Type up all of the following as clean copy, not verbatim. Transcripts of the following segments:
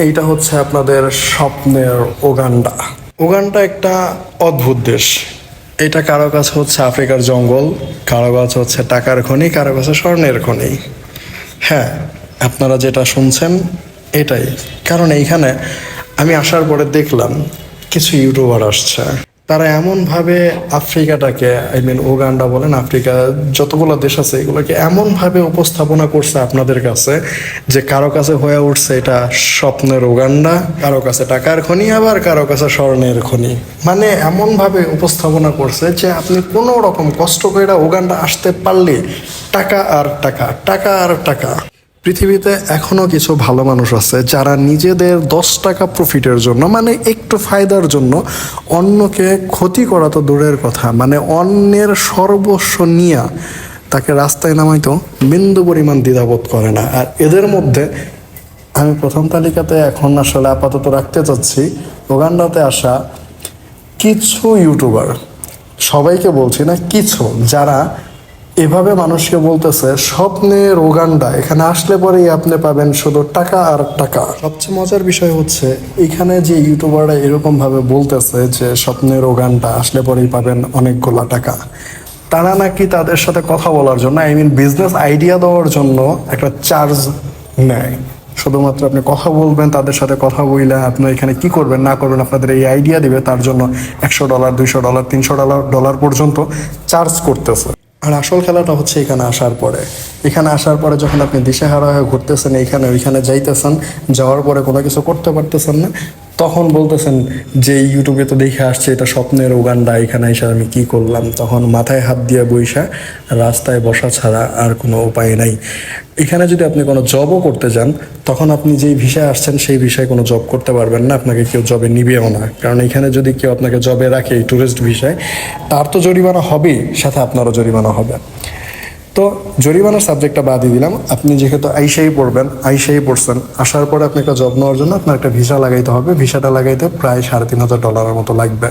এইটা হচ্ছে আপনাদের স্বপ্নের উগান্ডা। উগান্ডা একটা অদ্ভুত দেশ। এটা কারো কাছে হচ্ছে আফ্রিকার জঙ্গল, কারো কাছে হচ্ছে টাকার খনি, কারো কাছে স্বর্ণের খনি। হ্যাঁ, আপনারা যেটা শুনছেন এটাই। কারণ এইখানে আমি আসার পরে দেখলাম কিছু ইউটিউবার আসছে, তারা এমনভাবে আফ্রিকাটাকে, উগান্ডা বলেন, আফ্রিকা যতগুলো দেশ আছে এগুলোকে এমনভাবে উপস্থাপনা করছে আপনাদের কাছে যে কারো কাছে হয়ে উঠছে এটা স্বপ্নের উগান্ডা, কারো কাছে টাকার খনি, আবার কারো কাছে স্বর্ণের খনি। মানে এমনভাবে উপস্থাপনা করছে যে আপনি কোনো রকম কষ্ট করে উগান্ডা আসতে পারলে টাকা আর টাকা, টাকা আর টাকা। পৃথিবীতে এখনো কিছু ভালো মানুষ আছে যারা নিজেদের 10 টাকা প্রফিটের জন্য, মানে একটু ফায়দার জন্য, অন্যকে ক্ষতি করা তো দূরের কথা, মানে অন্যের সর্বস্ব নিয়ে তাকে রাস্তায় নামাইতো বিন্দু পরিমাণ দ্বিধাবোধ করে না। আর এদের মধ্যে আমি প্রথম তালিকাতে এখন আসলে আপাতত রাখতে চাচ্ছি উগান্ডাতে আসা কিছু ইউটিউবার। সবাইকে বলছি না, কিছু, যারা এভাবে মানুষকে বলতেছে স্বপ্নের উগান্ডা, এখানে আসলে পরেই আপনি পাবেন শুধু টাকা আর টাকা। সবচেয়ে মজার বিষয় হচ্ছে এখানে যে ইউটিউবাররা এরকম ভাবে বলতেছে যে স্বপ্নের উগান্ডা আসলে পরেই পাবেন অনেকগুলা টাকা, তারা নাকি তাদের সাথে কথা বলার জন্য, বিজনেস আইডিয়া দেওয়ার জন্য একটা চার্জ নেয়। শুধুমাত্র আপনি কথা বলবেন, তাদের সাথে কথা বললে আপনি এখানে কি করবেন না করবেন আপনাদের এই আইডিয়া দিবে, তার জন্য $100, $200, $300 পর্যন্ত চার্জ করতেছে। আর আসল খেলাটা হচ্ছে এখানে আসার পরে। এখানে আসার পরে যখন আপনি দিশেহারা হয়ে ঘুরতেছেন, এইখানে ওইখানে যাইতেছেন, যাওয়ার পরে কোনো কিছু করতে পারতেছেন না, তখন বলতেছেন যে ইউটিউবে তো দেখে আসছে এটা স্বপ্নের উগান্ডা, এখানে এসে আমি কি করলাম। তখন মাথায় হাত দিয়ে বইসা রাস্তায় বসা ছাড়া আর কোনো উপায় নাই। এখানে যদি আপনি কোনো জবও করতে যান, তখন আপনি যেই ভিসায় আসছেন সেই ভিসায় কোনো জব করতে পারবেন না, আপনাকে কেউ জবে নিবেও না। কারণ এখানে যদি কেউ আপনাকে জবে রাখে এই ট্যুরিস্ট ভিসায়, তার তো জরিমানা হবেই, সাথে আপনারও জরিমানা হবে। তো জরিমানার সাবজেক্টটা বাদই দিলাম। আপনি যেহেতু আইসাই পড়ছেন, আসার পরে আপনি একটা জব নেওয়ার জন্য আপনার একটা ভিসা লাগাইতে হবে। ভিসাটা লাগাইতে প্রায় $3,500 মতো লাগবে।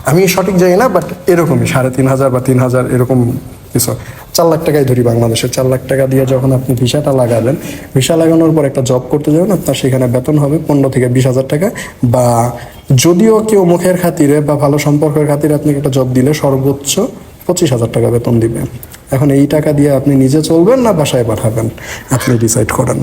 আমি সঠিক জানি না, বাট এরকমই 3,500 বা 3,000 এরকম কিছু। 4 লাখ টাকাই ধরি বাংলাদেশে। 4 লাখ টাকা দিয়ে যখন আপনি ভিসাটা লাগাবেন, ভিসা লাগানোর পর একটা জব করতে যাবেন, আপনার সেখানে বেতন হবে 15 থেকে 20,000 টাকা। বা যদিও কেউ মুখের খাতিরে বা ভালো সম্পর্কের খাতিরে আপনাকে একটা জব দিলে সর্বোচ্চ 25,000 টাকা বেতন দিবে। এখন এই টাকা দিয়ে আপনি নিজে চলবেন না বাসায় পাঠাবেন, আপনি ডিসাইড করেন।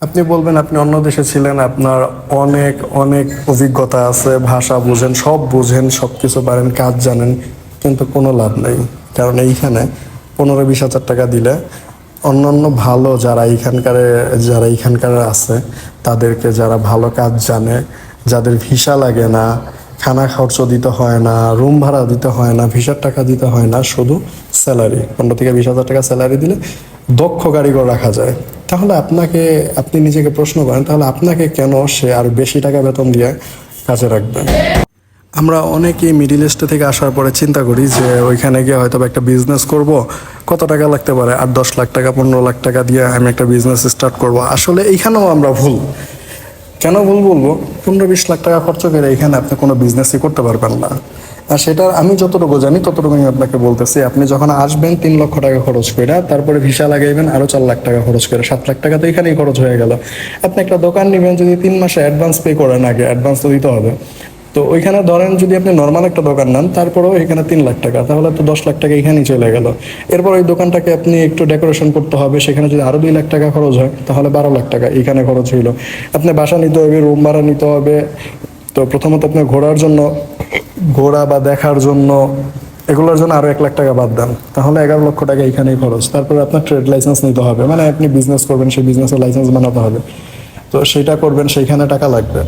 আপনি বলবেন আপনি অন্য দেশে ছিলেন, আপনার অনেক অনেক অভিজ্ঞতা আছে, ভাষা বুঝেন, সব বুঝেন, সব কিছু পারেন, কাজ জানেন, কিন্তু কোনো লাভ নেই। কারণ এইখানে 15-20 হাজার টাকা দিলে অন্যান্য ভালো যারা এইখানকার আছে, তাদেরকে, যারা ভালো কাজ জানে, যাদের ভিসা লাগে না, খানা খরচ দিতে হয় না, রুম ভাড়া দিতে হয় না, ভিসার টাকা দিতে হয় না, শুধু স্যালারি 15 থেকে 20 হাজার টাকা স্যালারি দিলে দক্ষ কারিগর রাখা যায়। তাহলে আপনি নিজেকে প্রশ্ন করেন, তাহলে আপনাকে কেন সে আর বেশি টাকা বেতন দিয়ে কাজে রাখবে? আমরা অনেকেই মিডিল ইস্ট থেকে আসার পরে চিন্তা করি যে ওইখানে গিয়ে হয়তো একটা বিজনেস করব, কত টাকা লাগতে পারে, 8-10 লাখ টাকা 15 লাখ টাকা দিয়ে আমি একটা বিজনেস স্টার্ট করব। আসলে এইখানেও আমরা ভুল। কেন ভুল বলবো? 15-20 লাখ টাকা খরচ করে এখানে আপনি কোনো বিজনেসই করতে পারবেন না। আর সেটা আমি যতটুকু জানি ততটুকু আমি আপনাকে বলতেছি। আপনি যখন আসবেন 3 লক্ষ টাকা খরচ করে, তারপরে ভিসা লাগাইবেন আরও 4 লাখ টাকা খরচ করে, 7 লাখ টাকা তো এখানেই খরচ হয়ে গেল। আপনি একটা দোকান নেবেন, যদি 3 মাসে অ্যাডভান্স পে করেন, আগে অ্যাডভান্স তো দিতে হবে। তো ওইখানে ধরেন যদি আপনি নর্মাল একটা দোকান নেন, তারপরেও এখানে 3 লাখ টাকা, তাহলে তো 10 লাখ টাকা এখানেই চলে গেল। এরপর ওই দোকানটাকে আপনি একটু ডেকোরেশন করতে হবে, সেখানে যদি আরও 2 লাখ টাকা খরচ হয়, তাহলে 12 লাখ টাকা এখানে খরচ হইল। আপনি বাসা নিতে হবে, রুম ভাড়া নিতে হবে। তো প্রথমত আপনি ঘোরা বা দেখার জন্য, এগুলোর জন্য আরও 1 লাখ টাকা বাদ দেন, তাহলে 11 লক্ষ টাকা এখানেই খরচ। তারপরে আপনার ট্রেড লাইসেন্স নিতে হবে, মানে আপনি বিজনেস করবেন, সেই বিজনেসের লাইসেন্স বানাতে হবে, তো সেইটা করবেন, সেইখানে টাকা লাগবে।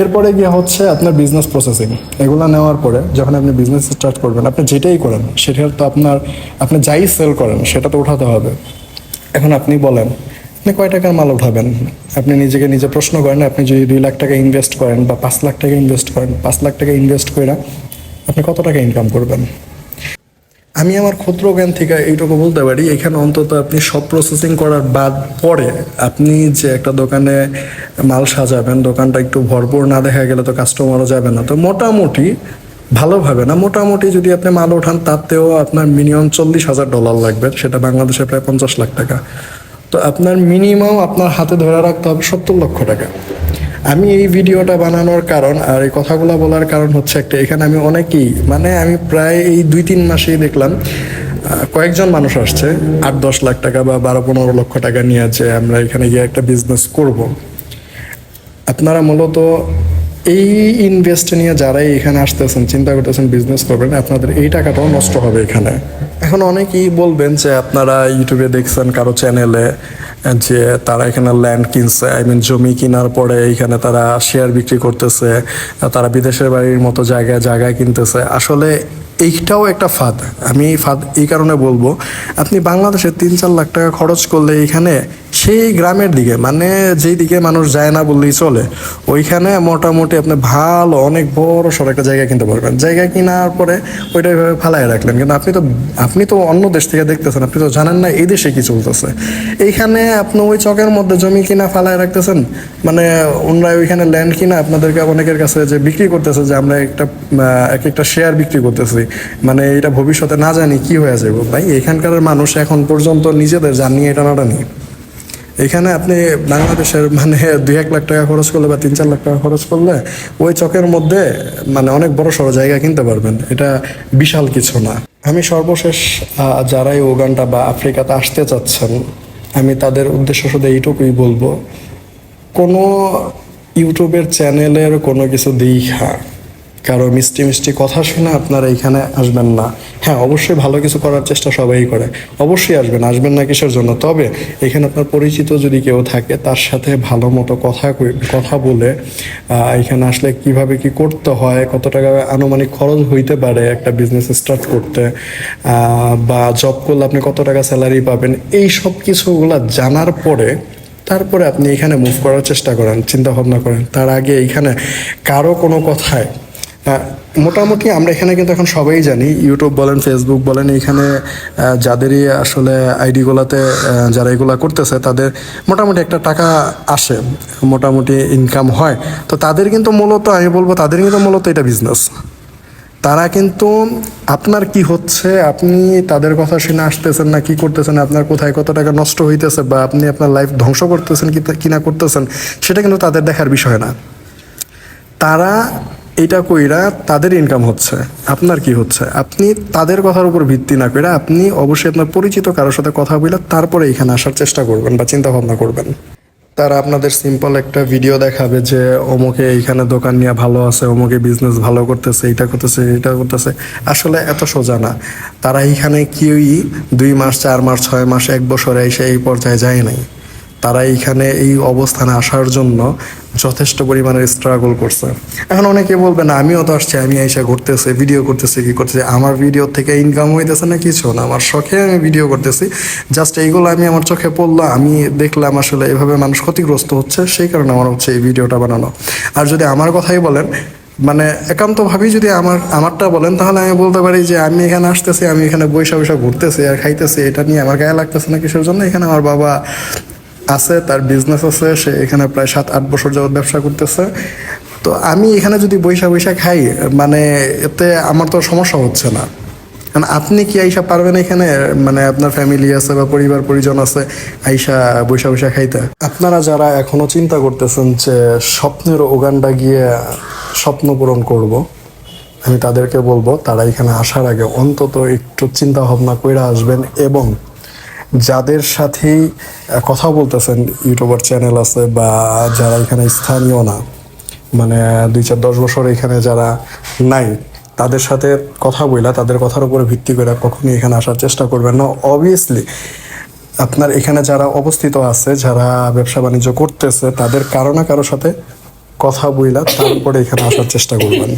এরপরে গিয়ে হচ্ছে আপনার বিজনেস প্রসেসিং। এগুলো নেওয়ার পরে যখন আপনি বিজনেস স্টার্ট করবেন, আপনি যেটাই করেন সেটা তো আপনি যাই সেল করেন সেটা তো উঠাতে হবে। এখন আপনি বলেন আপনি কয় টাকার মাল উঠাবেন? আপনি নিজে প্রশ্ন করেন। আপনি যদি 2 লাখ টাকা ইনভেস্ট করেন বা 5 লাখ টাকা ইনভেস্ট করেন, 5 লাখ টাকা ইনভেস্ট করে আপনি কত টাকা ইনকাম করবেন? আমি আমার ক্ষুদ্র জ্ঞান থেকে এইটুকু বলতে পারি, এখানে অন্তত আপনি সব প্রসেসিং করার পরে আপনি যে একটা দোকানে মাল সাজাবেন, দোকানটা একটু ভরপুর না দেখা গেলে তো কাস্টমারও যাবে না। তো মোটামুটি ভালোভাবে না, মোটামুটি যদি আপনি মাল ওঠান, তাতেও আপনার মিনিমাম $40,000 লাগবে, সেটা বাংলাদেশে প্রায় 50 লাখ টাকা। তো আপনার মিনিমাম আপনার হাতে ধরে রাখতে হবে 70 লক্ষ টাকা। আমি এই ভিডিওটা বানানোর কারণ আর এই কথাগুলো বলার কারণ হচ্ছে একটা, এখানে আমি অনেকেই মানে আমি প্রায় এই 2-3 মাসেই দেখলাম কয়েকজন মানুষ আসছে 8-10 লাখ টাকা বা 12-15 লক্ষ টাকা নিয়ে যে আমরা এখানে গিয়ে একটা বিজনেস করব। আপনারা মূলত এই ইনভেস্ট নিয়ে যারাই এখানে আসতেছেন, চিন্তা করতেছেন বিজনেস করবেন, আপনাদের এই টাকাটাও নষ্ট হবে এখানে। এখন অনেকেই বলবেন যে আপনারা ইউটিউবে দেখছেন কারো চ্যানেলে যে তারা এখানে ল্যান্ড কিনছে, জমি কেনার পরে এখানে তারা শেয়ার বিক্রি করতেছে, তারা বিদেশের বাড়ির মতো জায়গায় কিনতেছে। আসলে এইটাও একটা ফাঁদ। আমি ফাঁদ এই কারণে বলবো, আপনি বাংলাদেশে 3-4 লাখ টাকা খরচ করলে এখানে সেই গ্রামের দিকে, মানে যেই দিকে মানুষ যায় না বললেই চলে, ওইখানে মোটামুটি আপনি ভালো অনেক বড় সড় একটা জায়গা কিনতে পারবেন। জায়গা কেনার পরে ওইটা এইভাবে ফালাই রাখলেন, কিন্তু আপনি তো অন্য দেশ থেকে দেখতেছেন, আপনি তো জানেন না এই দেশে কি চলতেছে। এইখানে আপনি ওই চকের মধ্যে জমি কিনা ফালাই রাখতেছেন, মানে ওনারা ওইখানে ল্যান্ড কিনা আপনাদেরকে অনেকের কাছে যে বিক্রি করতেছে যে আমরা একটা শেয়ার বিক্রি করতেছি, মানে এটা ভবিষ্যতে না জানি কি হয়ে যাবে। ভাই এখানকার মানুষ এখন পর্যন্ত নিজেদের জানি এটা নাটানি। এখানে আপনি বাংলাদেশের মানে 2-1 লাখ টাকা খরচ করলে বা 3-4 লাখ টাকা খরচ করলে ওই চকের মধ্যে মানে অনেক বড় সড়ো জায়গা কিনতে পারবেন, এটা বিশাল কিছু না। আমি সর্বশেষ যারাই উগান্ডা বা আফ্রিকাতে আসতে চাচ্ছেন, আমি তাদের উদ্দেশ্য শুধু এইটুকুই বলবো, কোনো ইউটিউবের চ্যানেলের কোনো কিছু দেখা কারো মিষ্টি মিষ্টি কথা শুনে আপনারা এখানে আসবেন না। হ্যাঁ, অবশ্যই ভালো কিছু করার চেষ্টা সবাই করে, অবশ্যই আসবেন না কিসের জন্য। তবে এখানে আপনার পরিচিত যদি কেউ থাকে তার সাথে ভালো মতো কথা বলে এখানে আসলে কিভাবে কি করতে হয়, কত টাকা আনুমানিক খরচ হইতে পারে একটা বিজনেস স্টার্ট করতে, বা জব করলে আপনি কত টাকা স্যালারি পাবেন, এই সব কিছুগুলা জানার পরে তারপরে আপনি এখানে মুভ করার চেষ্টা করেন, চিন্তা ভাবনা করেন। তার আগে এখানে কারো কোনো কথায় মোটামুটি আমরা এখানে কিন্তু এখন সবাই জানি, ইউটিউব বলেন ফেসবুক বলেন, এখানে যাদেরই আসলে আইডিগুলোতে যারা এগুলো করতেছে তাদের মোটামুটি একটা টাকা আসে, মোটামুটি ইনকাম হয়। তো তাদের কিন্তু মূলত আমি বলবো তাদের কিন্তু মূলত এটা বিজনেস। তারা কিন্তু আপনার কি হচ্ছে, আপনি তাদের কথা শুনে আসতেছেন না কি করতেছেন, আপনার কোথায় কত টাকা নষ্ট হইতেছে বা আপনি আপনার লাইফ ধ্বংস করতেছেন কি না করতেছেন, সেটা কিন্তু তাদের দেখার বিষয় না। তারা এটা কইরা তাদের ইনকাম হচ্ছে, আপনার কি হচ্ছে, আপনি তাদের কথার উপর ভিত্তি না করে আপনি অবশ্যই আপনার পরিচিত কারোর সাথে কথা বলে তারপরে এখানে আসার চেষ্টা করবেন বা চিন্তা ভাবনা করবেন। তারা আপনাদের সিম্পল একটা ভিডিও দেখাবে যে অমুকে এইখানে দোকান নিয়ে ভালো আছে, অমুকে বিজনেস ভালো করতেছে, এটা করতেছে। আসলে এত সোজা না। তারা এইখানে কেউই 2 মাস 4 মাস 6 মাস 1 বছরে এসে এই পর্যায়ে যায় নাই। তারা এইখানে এই অবস্থানে আসার জন্য যথেষ্ট পরিমাণের স্ট্রাগল করছে। এখন অনেকে বলবে না আমিও তো আসছি, আমি এসে ঘুরতেছি, ভিডিও করতেছি, কি করতেছি, আমার ভিডিও থেকে ইনকাম হইতেছে না কিছু না, আমার শখে আমি ভিডিও করতেছি। জাস্ট এইগুলো আমি আমার চোখে পড়লো, আমি দেখলাম আসলে এভাবে মানুষ ক্ষতিগ্রস্ত হচ্ছে, সেই কারণে আমার হচ্ছে এই ভিডিওটা বানানো। আর যদি আমার কথাই বলেন, মানে একান্তভাবেই যদি আমারটা বলেন, তাহলে আমি বলতে পারি যে আমি এখানে আসতেছি, আমি এখানে বৈশা ঘুরতেছি আর খাইতেছি, এটা নিয়ে আমার গায়ে লাগতেছে না কিসের জন্য। এখানে আমার বাবা আছে, তার বিজনেস আছে, সে এখানে প্রায় 7-8 বছর যাবত ব্যবসা করতেছে। তো আমি এখানে যদি বৈশা খাই, মানে এতে আমার তো সমস্যা হচ্ছে না। কারণ আপনি কি আইসা পারবেন এখানে, মানে আপনার ফ্যামিলি আছে বা পরিবার পরিজন আছে, আইসা বৈশা খাইতে? আপনারা যারা এখনো চিন্তা করতেছেন যে স্বপ্নের উগান্ডা গিয়ে স্বপ্ন পূরণ করব, আমি তাদেরকে বলবো তারা এখানে আসার আগে অন্তত একটু চিন্তা ভাবনা করে আসবেন। এবং যাদের সাথেই কথা বলতেছেন, ইউটিউবার চ্যানেল আছে বা যারা এখানে স্থানীয় না, মানে 2-4-10 বছর এখানে যারা নাই, তাদের সাথে কথা বইলা তাদের কথার উপরে ভিত্তি করে কখনই এখানে আসার চেষ্টা করবেন না। অবভিয়াসলি আপনার এখানে যারা অবস্থিত আছে, যারা ব্যবসা বাণিজ্য করতেছে, তাদের কারো না কারোর সাথে কথা বইলা তারপরে এখানে আসার চেষ্টা করবেন।